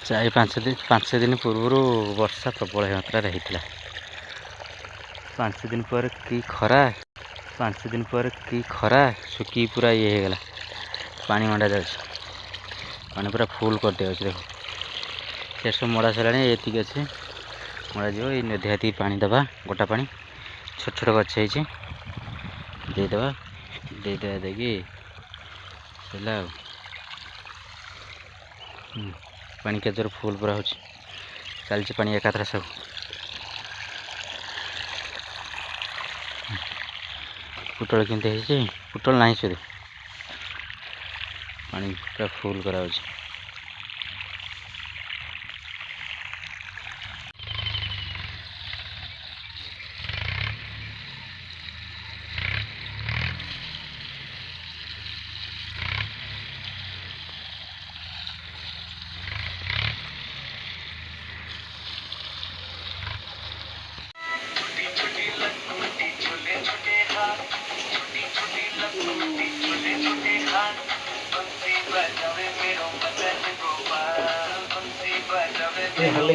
चार पाँच दिन पूर्व वर्षा प्रबल मात्रा होता 5 दिन पर की खरा 5 दिन पर की खरा सुखी पूरा ये होगला पानी मंडा जा पानी पूरा फुल कर दिया देख से सब मड़ा सारा ये अच्छे मड़ा जो देहाती पानी दबा गोटा पानी छोट छोट गछ देदेबा देदेबा देखिए पानी के जोर फुल पूरा हो चलती पानी एकाथरा सब पुटल केमती पुटल ना सॉरी पानी पूरा फुल करा हल्ली